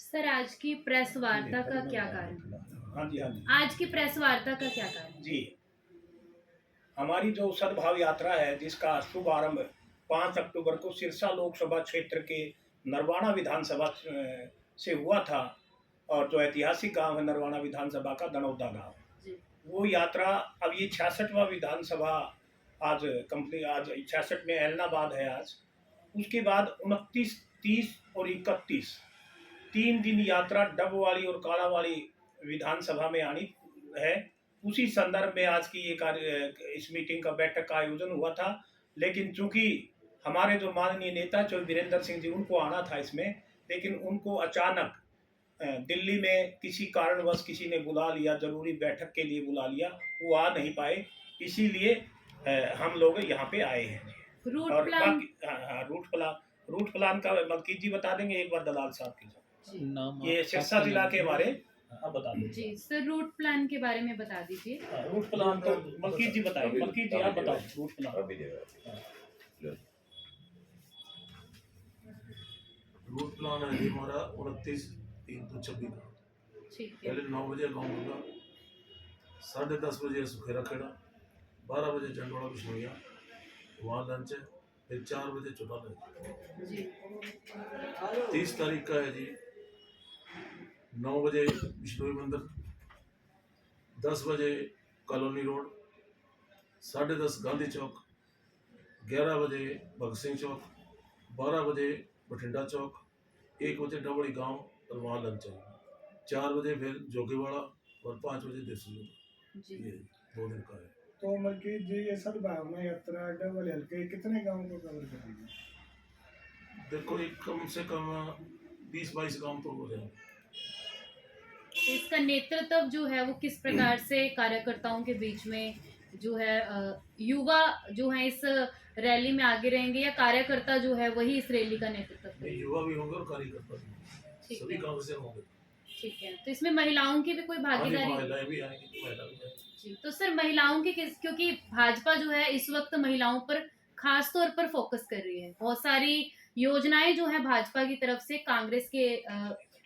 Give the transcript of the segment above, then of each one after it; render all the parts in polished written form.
Sir, आज की press वार्ता का क्या कारण? हाँ जी, हाँ जी। आज की प्रेस वार्ता का क्या कारण? जी, हमारी जो सद्भाव यात्रा है जिसका शुभारंभ 5 अक्टूबर को सिरसा लोकसभा क्षेत्र के नरवाना विधानसभा से हुआ था और जो ऐतिहासिक गांव है नरवाना विधानसभा का दनौदा गांव, जी। वो यात्रा अब ये 66वां विधानसभा आज आज 66 में ऐलनाबाद है आज। उसके बाद 29, 30 और 31 3 दिन यात्रा डबवाली और कालावाली विधानसभा में आनी है। उसी संदर्भ में आज की ये इस मीटिंग का बैठक का आयोजन हुआ था। लेकिन चूंकि हमारे जो माननीय नेता जो वीरेंद्र सिंह जी उनको आना था इसमें, लेकिन उनको अचानक दिल्ली में किसी कारणवश किसी ने बुला लिया, जरूरी बैठक के लिए बुला लिया, वो आ नहीं पाए। इसीलिए हम लोग यहाँ पे आए हैं। रूट और प्लान। बाकी हाँ, रूट प्लान का मलकीत जी बता देंगे एक बार दलाल साहब के साथ। नाम ये सिरसा जिला के हमारे अब बता जी दीजिए। सर, रूट प्लान के बारे में बता दीजिए। रूट प्लान तो मलकीत जी बताएं। मलकीत जी आप बताओ रूट प्लान। रूट प्लान है जी हमारा 29/3/26 का। ठीक है। पहले 9 बजे गाँव खुला, 10:30 बजे सुखेरा खेड़ा, 12 बजे चंडोड़ा बिश्नोइया, वहाँ लंच है, फिर 4 बजे चौटाला है। जी। 30 तारीख का है जी 9 बजे बिश्नोई मंदिर, 10 बजे कॉलोनी रोड, 10:30 गांधी चौक, 11 बजे भगत सिंह चौक, 12 बजे बठिंडा चौक, 1 बजे डबड़ी गांव और वहाँ लंच है, 4 बजे फिर जोगीवाड़ा और 5 बजे देसी। जी। ये 2 दिन का है। तो मलकीत जी ये सद्भावना यात्रा डबल हल्के कितने गांव को कवर करेगी? देखो एक कम से कम 20-22 गांव तो हो जाएंगे। इसका नेतृत्व जो है वो किस प्रकार से कार्यकर्ताओं के बीच में जो है युवा जो है इस रैली में आगे रहेंगे या कार्यकर्ता जो है वही इस रैली का नेतृत्व नहीं, करेंगे? युवा भी होंगे और कार्यकर्ता भी होंगे, ठीक सभी है। गांव से होंगे। ठीक है, तो इसमें महिलाओं की भी कोई हाँ जी, भागीदारी? महिलाएं भी आएंगी, महिला भी आएंगी। जी, तो सर महिलाओं के क्योंकि भाजपा जो है इस वक्त महिलाओं पर खास तौर पर फोकस कर रही है, बहुत सारी योजनाएं जो है भाजपा की तरफ से कांग्रेस के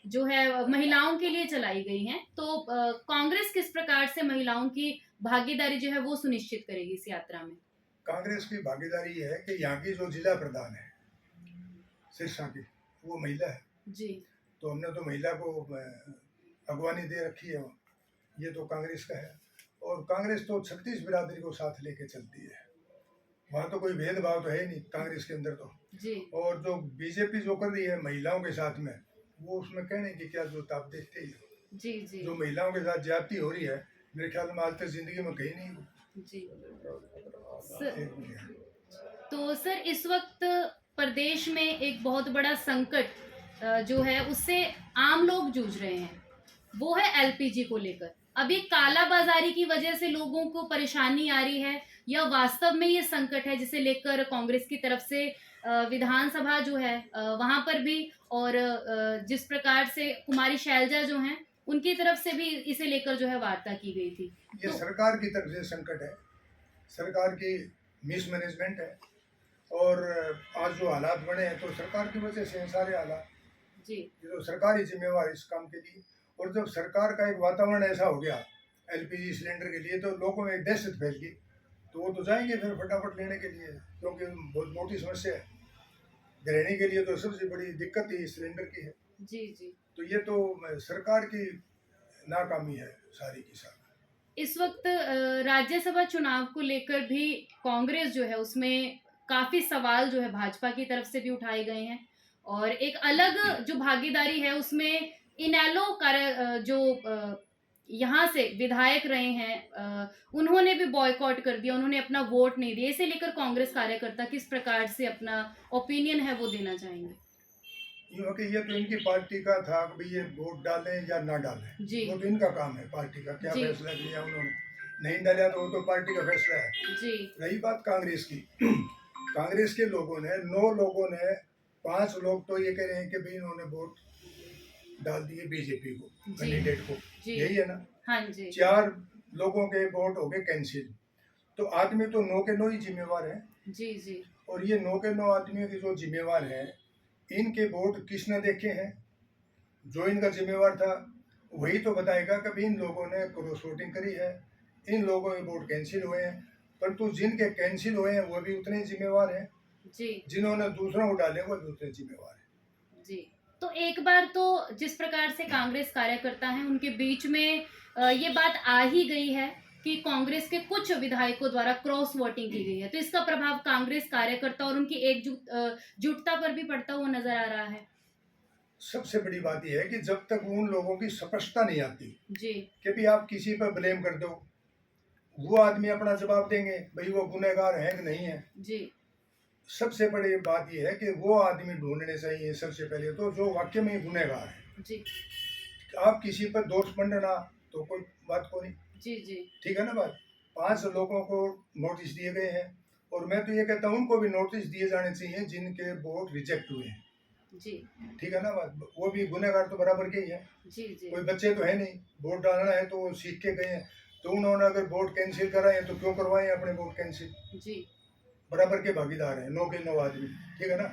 जो है महिलाओं के लिए चलाई गई हैं, तो कांग्रेस किस प्रकार से महिलाओं की भागीदारी जो है वो सुनिश्चित करेगी इस यात्रा में? कांग्रेस की भागीदारी है कि यहाँ की जो जिला प्रधान है सिरसा की वो महिला है, जी। तो हमने तो महिला को अगवानी दे रखी है। ये तो कांग्रेस का है और कांग्रेस तो 36 बिरादरी को साथ लेके चलती है, वहाँ तो कोई भेदभाव तो है नहीं कांग्रेस के अंदर तो। जी। और जो बीजेपी जो कर रही है महिलाओं के साथ में, वो उसमें कहने की क्या जरूरत, आप देखते ही हो। जी। जी। जो महिलाओं के साथ ज्यादती हो रही है मेरे ख्याल में आज तक जिंदगी में कहीं नहीं हुई। जी। एक मिनट। तो सर इस वक्त प्रदेश में एक बहुत बड़ा संकट जो है उससे आम लोग जूझ रहे हैं, वो है एलपीजी को लेकर। अभी काला बाजारी की वजह से लोगों को परेशानी आ रही है या वास्तव में ये संकट है जिसे लेकर कांग्रेस की तरफ से विधानसभा जो है वहां पर भी और जिस प्रकार से कुमारी शैलजा जो हैं उनकी तरफ से भी इसे लेकर जो है वार्ता की गई थी। ये तो सरकार की तरफ से संकट है, सरकार की मिसमैनेजमेंट है और आज जो हालात बने हैं तो सरकार की वजह से हैं सारे हालात। जी। ये तो सरकार ही जिम्मेवार है इस काम के लिए। और जब सरकार का एक वातावरण ऐसा हो गया एलपीजी सिलेंडर के लिए, तो लोगों में एक दहशत फैल गई, तो वो तो जाएंगे फिर फटाफट लेने के लिए, क्योंकि बहुत मोटी समस्या है। गृहिणी के लिए तो सबसे बड़ी दिक्कत ही सिलेंडर की है। जी। जी। तो ये तो सरकार की नाकामी है सारी की सारी। इस वक्त राज्यसभा चुनाव को लेकर भी कांग्रेस जो है उसमें काफी सवाल जो है भाजपा की तरफ से भी उठाए गए हैं और एक अलग जो भागीदारी है उसमें इनेलो जो यहाँ से विधायक रहे हैं उन्होंने भी बॉयकॉट कर दिया, उन्होंने अपना वोट नहीं दिया। इसे लेकर कांग्रेस कार्यकर्ता किस प्रकार से अपना ओपिनियन है वो देना चाहेंगे? क्योंकि ये तो इनकी पार्टी का था कि भाई ये वोट डालें या ना डालें, जी। वो तो इनका काम है, पार्टी का क्या जी। फैसला लिया उन्होंने, नहीं डाला तो वो तो पार्टी का फैसला है। जी। रही बात कांग्रेस की, कांग्रेस के लोगों ने 9 लोगों ने 5 लोग तो ये कह रहे हैं कि भाई इन्होंने वोट डाल दिए बीजेपी को, कैंडिडेट को, जी। यही है ना। हाँ जी। 4 लोगों के वोट हो गए कैंसिल, तो आदमी तो 9 के 9 ही जिम्मेवार है। जी। जी। और ये 9 के 9 आदमियों के जो जिम्मेवार हैं, इनके वोट किसने देखे हैं? जो इनका जिम्मेवार था वही तो बताएगा कि इन लोगों ने क्रॉस वोटिंग करी है, इन लोगों के वोट कैंसिल हुए हैं, परंतु जिनके कैंसिल हुए हैं वो भी उतने ही जिम्मेवार हैं, जी जिन्होंने दूसरों को डाले वो भी उतने जिम्मेवार हैं। जी। तो एक बार तो जिस प्रकार से कांग्रेस कार्यकर्ता हैं उनके बीच में ये बात आ ही गई है कि कांग्रेस के कुछ विधायकों द्वारा क्रॉस वोटिंग की गई है, तो इसका प्रभाव कांग्रेस कार्यकर्ता और उनकी एकजुटता पर भी पड़ता हुआ नजर आ रहा है। सबसे बड़ी बात यह है कि जब तक उन लोगों की स्पष्टता नहीं आती जी कि भी आप किसी पर ब्लेम कर दो, वो आदमी अपना जवाब देंगे भाई वो गुनहगार है कि नहीं है। जी सबसे बड़ी बात यह है कि वो आदमी ढूंढने चाहिए सबसे पहले तो जो वाकई में गुनहगार है। जी आप किसी पर दोष बंटना तो कोई बात को नहीं, जी जी ठीक है ना बात। 5 लोगों को नोटिस दिए गए हैं और मैं तो ये कहता हूँ उनको भी नोटिस दिए जाने चाहिए जिनके वोट रिजेक्ट हुए हैं, जी ठीक है ना बात। वो भी गुनहगार तो बराबर के ही है, जी जी कोई बच्चे तो है नहीं, वोट डालना है तो वो सीख के गए हैं, तो उन्होंने अगर वोट कैंसिल कराए तो क्यों करवाए अपने वोट कैंसिल, जी बराबर के भागीदार हैं 9 के 9 आदमी, ठीक है ना।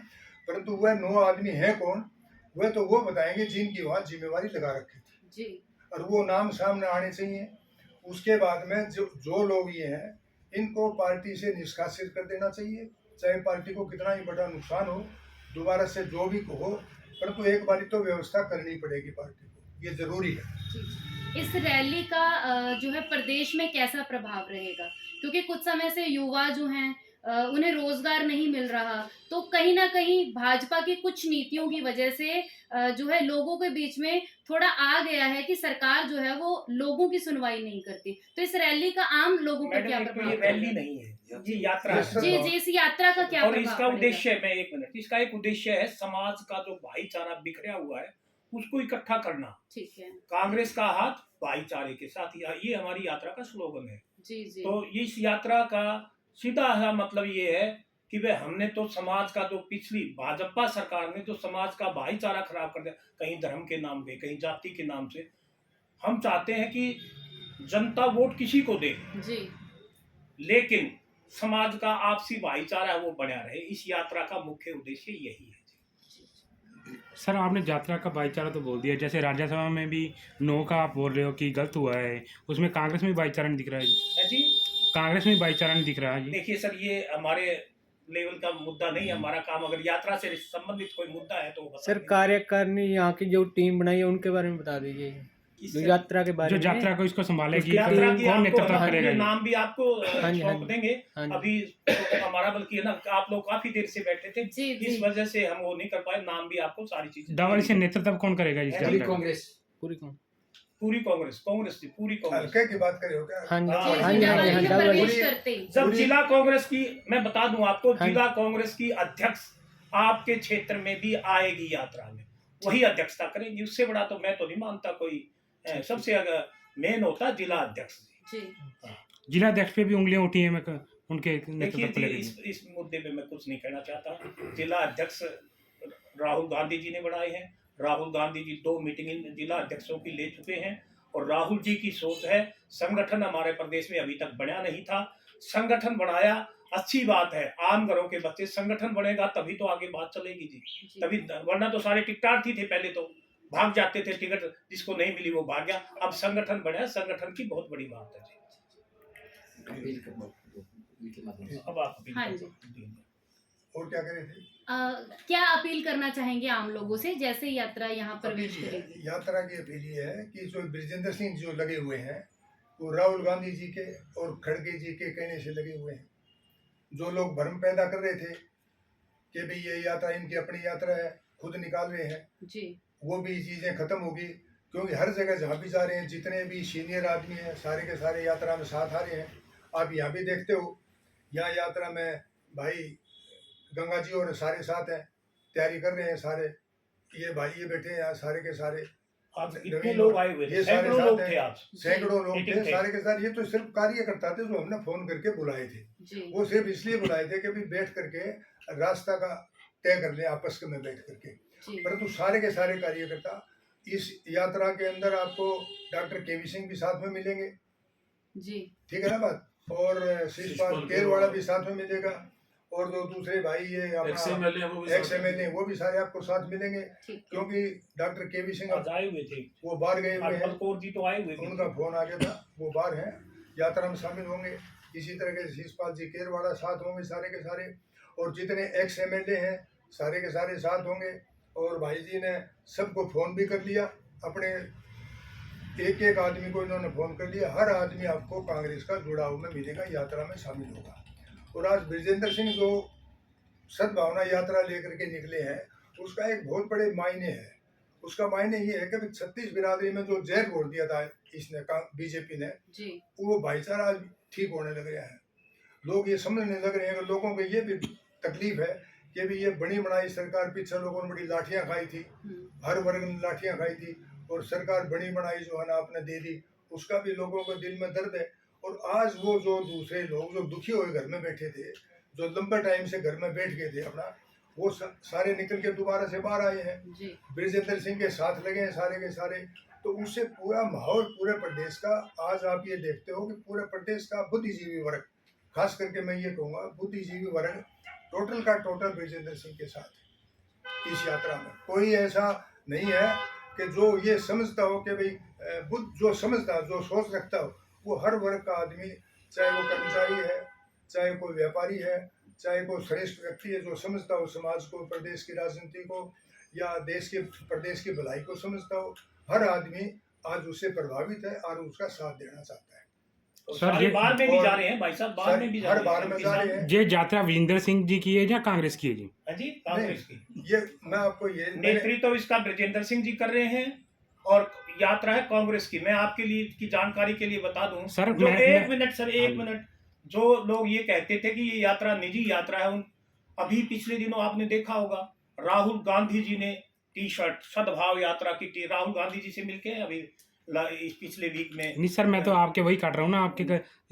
परंतु वह 9 आदमी हैं कौन, वह तो वो बताएंगे जिनकी वहाँ जिम्मेवारी लगा रखी थी, जी और वो नाम सामने आने चाहिए। उसके बाद में जो लोग ये हैं इनको पार्टी से निष्कासित कर देना चाहिए, चाहे पार्टी को कितना ही बड़ा नुकसान हो, दोबारा से जो भी हो, परंतु एक बारी तो व्यवस्था करनी पड़ेगी पार्टी को, ये जरूरी है। जी। इस रैली का जो है प्रदेश में कैसा प्रभाव रहेगा, क्योंकि कुछ समय से युवा जो हैं उन्हें रोजगार नहीं मिल रहा, तो कहीं ना कहीं भाजपा की कुछ नीतियों की वजह से जो है लोगों के बीच में थोड़ा आ गया है कि सरकार जो है वो लोगों की सुनवाई नहीं करती, तो इस रैली का आम लोगों पर क्या मैडम एक तो प्रभाव ये रैली पड़ेगा? नहीं है, ये यात्रा ये है। जी जी, इस यात्रा का क्या और प्रभाव इसका पड़ेगा? उद्देश्य, मैं एक मिनट, इसका एक उद्देश्य है समाज का जो भाईचारा बिखरा हुआ है उसको इकट्ठा करना। ठीक है। कांग्रेस का हाथ भाईचारे के साथ, ये हमारी यात्रा का स्लोगन है। जी जी तो इस यात्रा का सीधा सा मतलब ये है कि वे हमने तो समाज का, जो पिछली भाजपा सरकार ने जो समाज का भाईचारा खराब कर दिया, कहीं धर्म के नाम पे, कहीं जाति के नाम से, हम चाहते हैं कि जनता वोट किसी को दे जी लेकिन समाज का आपसी भाईचारा वो बना रहे। इस यात्रा का मुख्य उद्देश्य यही है। सर आपने यात्रा का भाईचारा तो बोल दिया, जैसे राज्यसभा में भी नो का आप बोल रहे हो कि गलत हुआ है, उसमें कांग्रेस में भाईचारा नहीं दिख रहा है जी। है जी, कांग्रेस में भाईचारा नहीं दिख रहा है जी। देखिए सर, ये हमारे लेवल का मुद्दा नहीं है। हमारा काम, अगर यात्रा से संबंधित कोई मुद्दा है तो वो बता सर दीजिए। कार्यकारिणी यहाँ की जो टीम बनाई है उनके बारे में बता दीजिए, किस जो सर? यात्रा के बारे जो में। यात्रा को इसको संभालेगी, उसकी यात्रा टीम की कौन आपको नेतृत्व हम करेगा ये जी? नाम भी आपको हाँ जी, हाँ सौंप जी। देंगे। हाँ जी। अभी तो हमारा बल्कि है ना, आप लोग काफी देर से बैठे थे, जी इस जी वजह से हम वो नहीं कर पाए। नाम भी आपको सारी चीजें डबल से नेतृत्व कौन करेगा इस है यात्रा जी, का? पूरी कौन? पूरी कांग्रेस थी, पूरी कांग्रेस। हल्के की बात करे हो क्या? हाँ जी, हाँ, जी हाँ जी, जी, हाँ जी, डबल हाँ में जी, डबल। प्रवेश करते ही। जब पूरी- जिला कांग्रेस की, मैं बता दूं आपको, हाँ। जिला कांग्रेस की अध्यक्ष आपके क्षेत्र में भी आएगी यात्रा में, वही अध्यक्षता करेंगी। उससे बड़ा तो मैं तो नहीं मानता कोई। सबसे अगर मेन होता जिला अध्यक्ष जी। जी जिला अध्यक्ष पे भी उंगलियां उठी हैं, मैं उनके देखिए नेतृत्व को जी, लेकर। इस मुद्दे पे मैं कुछ नहीं कहना चाहता। जिला अध्यक्ष राहुल गांधी जी ने बनाए हैं। राहुल गांधी जी 2 मीटिंग जिला अध्यक्षों की ले चुके हैं और राहुल जी की सोच है, संगठन हमारे प्रदेश में अभी तक बना नहीं था, संगठन बनाया, अच्छी बात है। आम घरों के बच्चे, संगठन बनेगा तभी तो आगे बात चलेगी जी। जी तभी, वरना तो सारे टिकटार्थी थे, पहले तो भाग जाते थे, टिकट जिसको नहीं मिली वो भाग गया। अब संगठन बना, संगठन की बहुत बड़ी बात है जी। अब आप अपील हाँ करो। जी। और क्या करे थे? क्या अपील करना चाहेंगे आम लोगों से जैसे यात्रा यहाँ प्रवेश अपील ये करेगी? है, यात्रा की अपील ये है कि जो ब्रिजेंद्र सिंह जो लगे हुए हैं वो राहुल गांधी जी के और खड़गे जी के कहने से लगे हुए हैं। जो लोग भ्रम पैदा कर रहे थे कि भाई ये यात्रा इनकी अपनी यात्रा है, खुद निकाल रहे हैं, जी वो भी चीज़ें खत्म होगी। क्योंकि हर जगह जहाँ भी जा रहे हैं, जितने भी सीनियर आदमी हैं सारे के सारे यात्रा में साथ आ रहे हैं। आप यहाँ भी देखते हो, यहाँ यात्रा में भाई गंगा जी और सारे साथ हैं, तैयारी कर रहे हैं सारे। ये भाई ये बैठे हैं यहाँ सारे के सारे, आज कितने नवीन लोग आए हुए थे? ये सारे सैकड़ों साथ लोग हैं। थे आज। सैकड़ों लोग मीटिंग थे थे। सारे के सारे। ये तो सिर्फ कार्यकर्ता थे जो हमने फोन करके बुलाए थे, जी वो सिर्फ इसलिए बुलाए थे कि भी बैठ करके रास्ता का तय कर ले आपस में बैठ करके। जी परंतु सारे के सारे कार्यकर्ता इस यात्रा के अंदर, आपको डॉक्टर केवी सिंह भी साथ में मिलेंगे, जी ठीक है ना बात, और शिषपाल शिषपाल केरवाड़ा भी साथ में मिलेगा, और जो दूसरे भाई ये एक्स अपना एमएलए वो भी एक्स एमएलए वो भी सारे आपको साथ मिलेंगे, ठीक है। क्योंकि डॉक्टर केवी सिंह आज आए हुए थे, वो बाहर गए हुए हैं, हरपल जी तो आए हुए थे। उनका फोन आ गया था, वो बाहर हैं, यात्रा में शामिल होंगे। इसी तरह के शिषपाल जी केरवाड़ा साथ होंगे सारे के सारे, और जितने एक्स एमएलए हैं सारे के सारे साथ होंगे। और भाई जी ने सबको फ़ोन भी कर लिया, अपने एक एक आदमी को इन्होंने फ़ोन कर लिया। हर आदमी आपको कांग्रेस का जुड़ाव में मिलेगा, यात्रा में शामिल होगा। और आज ब्रिजेंद्र सिंह जो सद्भावना यात्रा लेकर के निकले हैं, उसका एक बहुत बड़े मायने है। उसका मायने ये है कि छत्तीस बिरादरी में जो जहर घोल दिया था इसने बीजेपी ने, जी वो भाईचारा आज ठीक होने लग गया है। लोग ये समझने लग रहे हैं कि लोगों को ये भी तकलीफ है कि भी ये बनी बनाई सरकार, पीछे लोगों ने बड़ी लाठियां खाई थी, हर वर्ग ने लाठियां खाई थी, और सरकार बनी बनाई जो है ना आपने दे दी, उसका भी लोगों को दिल में दर्द है। और आज वो जो दूसरे लोग जो दुखी हुए घर में बैठे थे, जो लंबे टाइम से घर में बैठ गए थे अपना, वो सारे निकल के दोबारा से बाहर आए हैं, जी ब्रिजेंद्र सिंह के साथ लगे हैं सारे के सारे। तो उससे पूरा माहौल पूरे प्रदेश का, आज आप ये देखते हो कि पूरे प्रदेश का बुद्धिजीवी वर्ग, खास करके मैं ये कहूँगा बुद्धिजीवी वर्ग टोटल का टोटल ब्रिजेंद्र सिंह के साथ है इस यात्रा में। कोई ऐसा नहीं है कि जो ये समझता हो कि भाई बुद्ध जो समझता है, जो सोच रखता हो, वो हर वर्ग का आदमी, चाहे वो कर्मचारी है, चाहे कोई व्यापारी है, चाहे कोई श्रेष्ठ व्यक्ति है, जो समझता हो समाज को, प्रदेश की राजनीति को, या देश के प्रदेश की भलाई को समझता हो, हर आदमी आज उससे प्रभावित है और उसका साथ देना चाहता है। और सर, सारे ये- बाहर में भी और- जा रहे हैं भाई साहब, बाहर में भी जा हर रहे बार हैं, में जा रहे हैं। ये यात्रा वीरेंद्र सिंह जी की है या कांग्रेस की है जी? हाँ जी, कांग्रेस की ये मैं आपको ये नेतृत्व तो इसका ब्रजेंद्र सिंह जी कर रहे हैं, और यात्रा है कांग्रेस की। मैं आपके लिए की जानकारी के लिए बता दूं सर, जो मैं- एक मैं- मिनट सर, हाँ एक जी। मिनट, जो लोग ये कहते थे कि ये यात्रा निजी यात्रा है, उन अभी पिछले दिनों आपने देखा होगा राहुल गांधी जी ने टी शर्ट सद्भाव यात्रा की राहुल गांधी जी से मिलके अभी इस पिछले वीक में। नहीं सर, मैं तो आपके वही काट रहा हूँ ना, आपके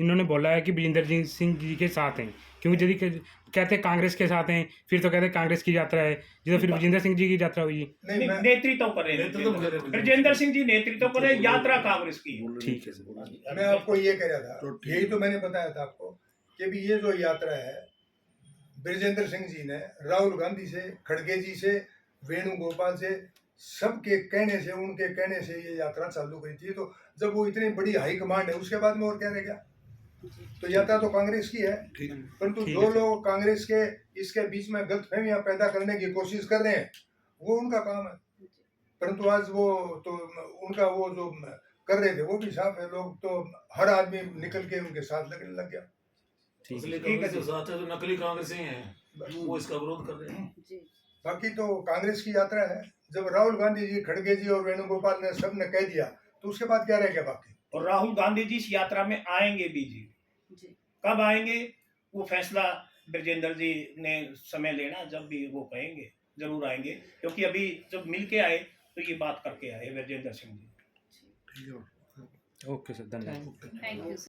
इन्होंने बोला है कि वीरेंद्र सिंह जी के साथ हैं, क्योंकि यदि कहते हैं कांग्रेस के साथ हैं, फिर तो कहते हैं कांग्रेस की यात्रा है, तो फिर वीरेंद्र सिंह जी की यात्रा हुई। नहीं मैं नेतृत्व कर रहे नेतृत्व कर रहे हैं हैं। ब्रजेंद्र सिंह जी, नेतृत्व कर रहे हैं, यात्रा कांग्रेस की है। ठीक है सर। मैं आपको ये कह रहा था, यही तो मैंने बताया था आपको कि भी ये जो यात्रा है, ब्रिजेंद्र सिंह जी ने राहुल गांधी से, खड़गे जी से, वेणुगोपाल से, सबके कहने से, उनके कहने से ये यात्रा चालू करी थी। तो जब वो इतनी बड़ी हाई कमांड है, उसके बाद में और क्या रह गया? तो यात्रा तो कांग्रेस की है, परंतु ठीक जो है सर। लोग कांग्रेस के इसके बीच में गलतफहमियां पैदा करने की कोशिश कर रहे हैं, वो उनका काम है। परंतु आज वो तो उनका वो जो कर रहे थे वो भी साफ है, लोग तो हर आदमी निकल के उनके साथ लगने लग गया। असली ठीक है कांग्रेस जी। के साथ है, जो नकली कांग्रेस ही हैं वो इसका विरोध कर रहे हैं। जी बाकी तो कांग्रेस की यात्रा है। जब राहुल गांधी जी, खड़गे जी और वेणुगोपाल ने सब ने कह दिया, तो उसके बाद क्या रह गया बाकी? और राहुल गांधी जी इस यात्रा में आएंगे भी जी। जी कब आएंगे वो फैसला ब्रजेंद्र जी ने समय लेना, जब भी वो कहेंगे जरूर आएंगे, क्योंकि अभी जब मिल के आए तो ये बात करके आए ब्रजेंद्र सिंह जी। ओके सर, धन्यवाद। Thank you.